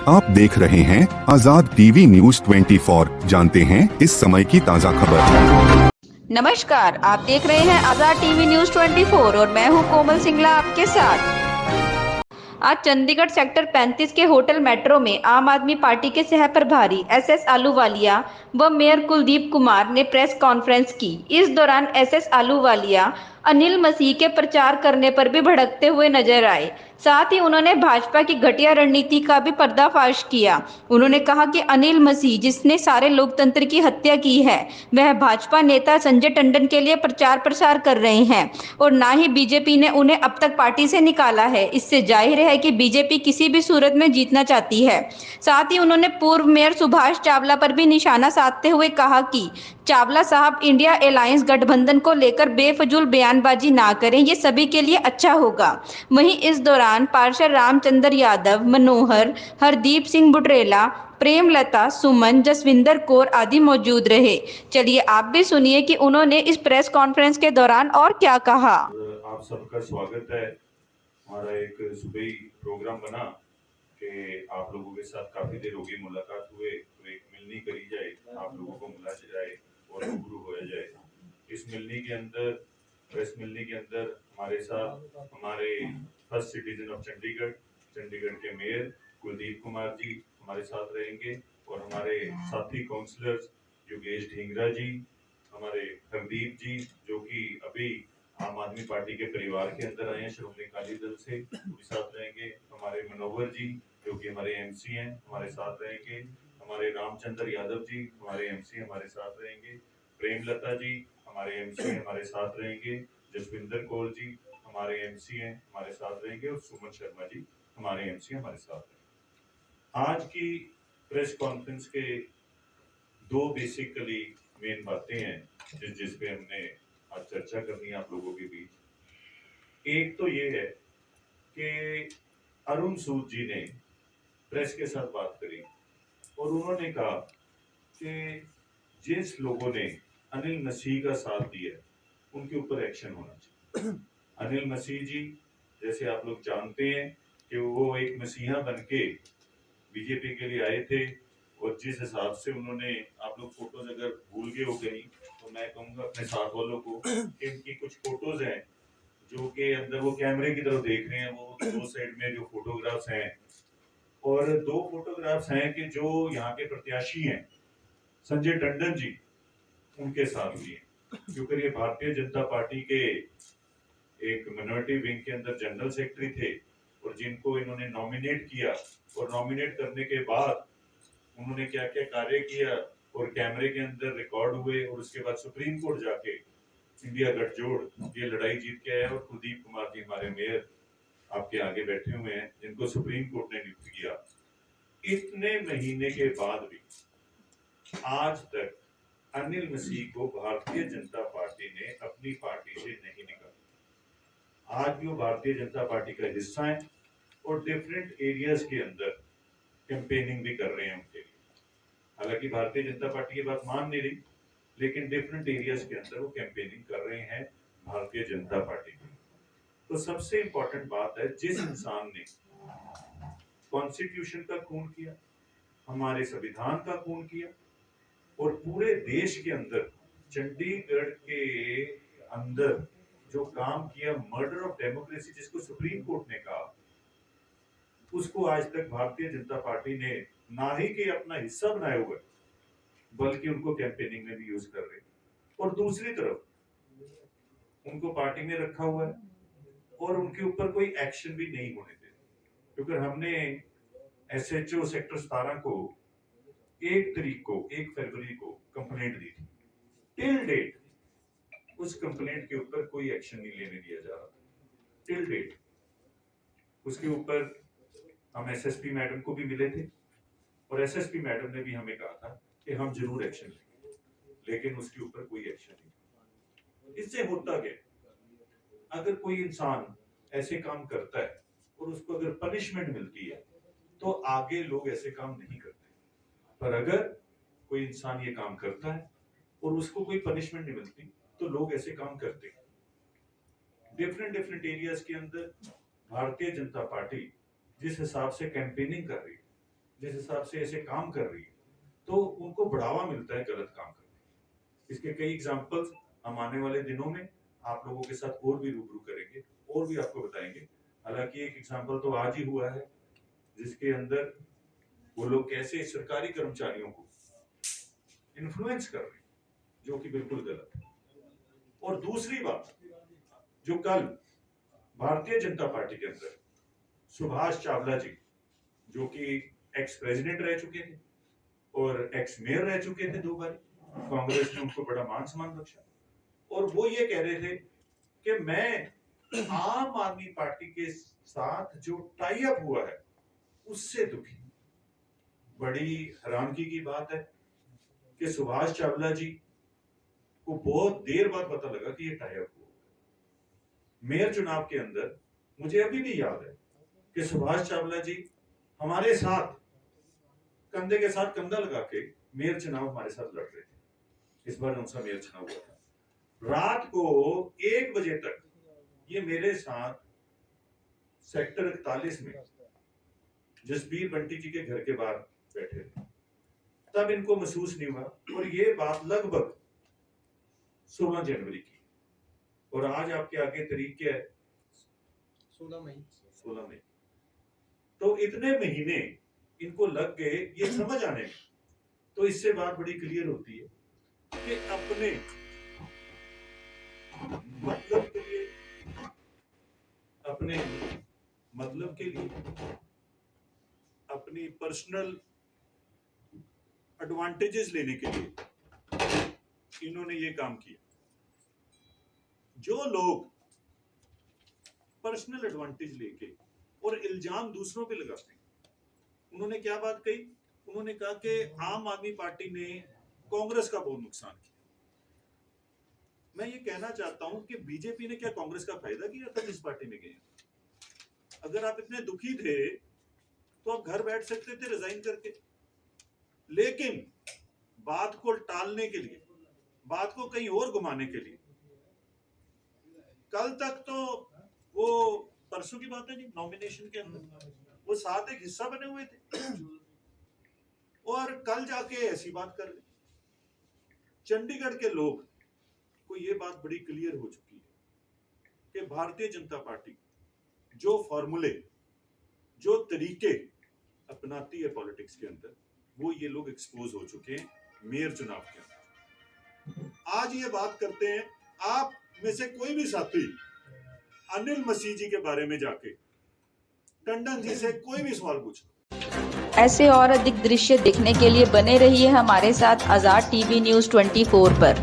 आप देख रहे हैं आजाद टीवी न्यूज 24। जानते हैं इस समय की ताज़ा खबर। नमस्कार, आप देख रहे हैं आजाद टीवी न्यूज 24 और मैं हूं कोमल सिंगला आपके साथ। आज चंडीगढ़ सेक्टर 35 के होटल मेट्रो में आम आदमी पार्टी के सह प्रभारी एसएस आलूवालिया व मेयर कुलदीप कुमार ने प्रेस कॉन्फ्रेंस की। इस दौरान एसएस आलूवालिया अनिल मसीह के प्रचार करने पर भी भड़कते हुए नजर आए। साथ ही उन्होंने भाजपा की घटिया रणनीति का भी पर्दाफाश किया। उन्होंने कहा कि अनिल मसीह जिसने सारे लोकतंत्र की हत्या की है, वह भाजपा नेता संजय टंडन के लिए प्रचार प्रसार कर रहे हैं और ना ही बीजेपी ने उन्हें अब तक पार्टी से निकाला है। इससे जाहिर है कि बीजेपी किसी भी सूरत में जीतना चाहती है। साथ ही उन्होंने पूर्व मेयर सुभाष चावला पर भी निशाना साधते हुए कहा कि चावला साहब इंडिया अलायंस गठबंधन को लेकर बेफजूल बयानबाजी ना करें, ये सभी के लिए अच्छा होगा। वहीं इस दौरान पार्षद रामचंद्र यादव, मनोहर, हरदीप सिंह बुटरेला, प्रेमलता, सुमन, जसविंदर कौर आदि मौजूद रहे। चलिए आप भी सुनिए कि उन्होंने इस प्रेस कॉन्फ्रेंस के दौरान और क्या कहा। आप सबका स्वागत है। हमारा एक सुबह प्रोग्राम बना कि आप लोगों के साथ काफी देर होगी मुलाकात हुए, तो एक मिलनी करी जाए, आप लोगों को मिला जाए और रूबरू होया जाए। इस मिलनी के अंदर, प्रेस मिलनी के अंदर हमारे साथ हमारे first citizen of Chandigarh, Chandigarh के मेयर कुलदीप कुमार जी हमारे साथ रहेंगे और हमारे साथी काउंसलर्स योगेश ढींगरा जी, हमारे हरदीप जी जो कि अभी आम आदमी पार्टी के परिवार के अंदर आए हैं श्रोमणी अकाली दल से, वो भी साथ रहेंगे। हमारे मनोहर जी जो कि हमारे एमसी हैं, हमारे साथ रहेंगे। हमारे रामचंद्र यादव जी हमारे एमसी हमारे साथ रहेंगे। प्रेमलता जी हमारे एमसी हमारे साथ रहेंगे। जसविंदर कौर जी हमारे एमसी हैं, हमारे साथ रहेंगे और सुमन शर्मा जी हमारे एमसी हमारे साथ रहेंगे। आज की प्रेस कॉन्फ्रेंस के दो बेसिकली मेन बातें हैं जिस पे हमने आज चर्चा करनी है आप लोगों के बीच। एक तो ये है कि अरुण सूद जी ने प्रेस के साथ बात करी और उन्होंने कहा कि जिस लोगों ने अनिल मसीह का साथ दिया उनके ऊपर एक्शन होना चाहिए। अनिल मसीह जी जैसे आप लोग जानते हैं कि वो एक मसीहा बनके बीजेपी के लिए आए थे और जिस हिसाब से उन्होंने, आप लोग फोटोज अगर भूल गए हो गई तो मैं कहूंगा अपने साथ वालों को कि इनकी कुछ फोटोज हैं जो कि अंदर वो कैमरे की तरफ देख रहे हैं, वो दो साइड में जो फोटोग्राफ्स हैं और दो फोटोग्राफ्स हैं कि जो यहाँ के प्रत्याशी हैं संजय टंडन जी उनके साथ भी हैं, क्योंकि ये भारतीय जनता पार्टी के एक मिनोरिटी विंग के अंदर जनरल सेक्रेटरी थे और जिनको इन्होंने नॉमिनेट किया और नॉमिनेट करने के बाद उन्होंने क्या क्या कार्य किया और कैमरे के अंदर रिकॉर्ड हुए और उसके बाद सुप्रीम कोर्ट जाके इंडिया गठजोड़ ये लड़ाई जीत के आया और कुलदीप कुमार जी हमारे मेयर आपके आगे बैठे हुए हैं जिनको सुप्रीम कोर्ट ने नियुक्त किया। इतने महीने के बाद भी आज तक अनिल मसीह को भारतीय जनता पार्टी ने अपनी पार्टी से नहीं निकाला। आज भी वो भारतीय जनता पार्टी का हिस्सा है और डिफरेंट एरियाज के अंदर कैंपेनिंग भी कर रहे हैं उनके लिए। हालांकि भारतीय जनता पार्टी ये बात मान नहीं रही, लेकिन डिफरेंट एरियाज के अंदर वो कैंपेनिंग कर रहे हैं भारतीय जनता पार्टी की। तो सबसे इंपॉर्टेंट बात है, जिस इंसान ने कॉन्स्टिट्यूशन का खून किया, हमारे संविधान का खून किया और पूरे देश के अंदर चंडीगढ़ के अंदर जो काम किया, मर्डर ऑफ डेमोक्रेसी जिसको सुप्रीम कोर्ट ने कहा, उसको आज तक भारतीय जनता पार्टी ने ना ही कि अपना हिस्सा बनाया हुआ है बल्कि उनको कैंपेनिंग में भी यूज कर रहे हैं और दूसरी तरफ उनको पार्टी में रखा हुआ है और उनके ऊपर कोई एक्शन भी नहीं होने दे। क्योंकि हमने एसएचओ सेक्टर 17 को 1 फरवरी को कंप्लेंट दी थी। टिल डेट उस कंप्लेंट के ऊपर कोई एक्शन नहीं लेने दिया जा रहा। टिल डेट उसके ऊपर हम एसएसपी मैडम को भी मिले थे और एसएसपी मैडम ने भी हमें कहा था कि हम जरूर एक्शन लेंगे, लेकिन उसके ऊपर कोई एक्शन नहीं। इससे होता क्या, अगर कोई इंसान ऐसे काम करता है और उसको अगर पनिशमेंट मिलती है तो आगे लोग ऐसे काम नहीं करते, पर अगर कोई इंसान ये काम करता है और उसको कोई पनिशमेंट नहीं मिलती तो लोग ऐसे काम करते हैं। डिफरेंट एरियाज के अंदर भारतीय जनता पार्टी जिस हिसाब से कैंपेनिंग कर रही है, जिस हिसाब से ऐसे काम कर रही है, तो उनको बढ़ावा मिलता है गलत काम करने। इसके कई एग्जाम्पल्स हम आने वाले दिनों में आप लोगों के साथ और भी रूबरू करेंगे और भी आपको बताएंगे। हालांकि एक एग्जाम्पल तो आज ही हुआ है जिसके अंदर वो लोग कैसे सरकारी कर्मचारियों को इन्फ्लुएंस कर रहे हैं, जो कि बिल्कुल गलत है। और दूसरी बात, जो कल भारतीय जनता पार्टी के अंदर सुभाष चावला जी, जो कि एक्स प्रेसिडेंट रह चुके थे और एक्स मेयर रह चुके थे 2 बार, कांग्रेस ने उनको बड़ा मान सम्मान बख्शा, और वो ये कह रहे थे कि मैं आम आदमी पार्टी के साथ जो टाई अप हुआ है उससे दुखी। बड़ी हैरानगी की बात है कि सुभाष चावला जी को बहुत देर बाद पता लगा कि ये टाई अप हुआ। मेयर चुनाव के अंदर मुझे अभी भी याद है कि सुभाष चावला जी हमारे साथ कंधे के साथ कंधा लगा के मेयर चुनाव हमारे साथ लड़ रहे थे। इस बार उनका मेयर चुनाव हुआ था, रात को 1 बजे तक ये मेरे साथ सेक्टर 41 में जसबीर बंटी जी के घर के बाहर बैठे थे। तब इनको महसूस नहीं हुआ, और ये बात लगभग 16 जनवरी की, और आज आपके आगे तारीख क्या है? 16 मई। तो इतने महीने इनको लग गए ये समझ आने में। तो इससे बात बड़ी क्लियर होती है कि अपने मतलब के लिए, अपने मतलब के लिए, अपनी पर्सनल एडवांटेजेस लेने के लिए इन्होंने ये काम किया। जो लोग पर्सनल एडवांटेज लेके और इल्जाम दूसरों पे लगाते हैं, उन्होंने क्या बात कही? उन्होंने कहा कि आम आदमी पार्टी ने कांग्रेस का बहुत नुकसान किया। मैं ये कहना चाहता हूं कि बीजेपी ने क्या कांग्रेस का फायदा किया था जिस पार्टी में गए? अगर आप इतने दुखी थे तो आप घर बैठ सकते थे रिजाइन करके, लेकिन बात को टालने के लिए, बात को कहीं और घुमाने के लिए, कल तक तो वो परसों की बात है जी, नॉमिनेशन के अंदर वो साथ एक हिस्सा बने हुए थे, और कल जाके ऐसी बात कर रहे। चंडीगढ़ के लोग को ये बात बड़ी क्लियर हो चुकी है कि भारतीय जनता पार्टी जो फॉर्मूले, जो तरीके अपनाती है पॉलिटिक्स के अंदर, वो ये लोग एक्सपोज हो चुके हैं मेयर चुनाव के अंदर। आज ये बात करते हैं, आप में से कोई भी साथी अनिल मसीह जी के बारे में जाके टंडन जी से कोई भी सवाल पूछो। ऐसे और अधिक दृश्य देखने के लिए बने रहिए हमारे साथ आजाद टीवी न्यूज़ 24 पर।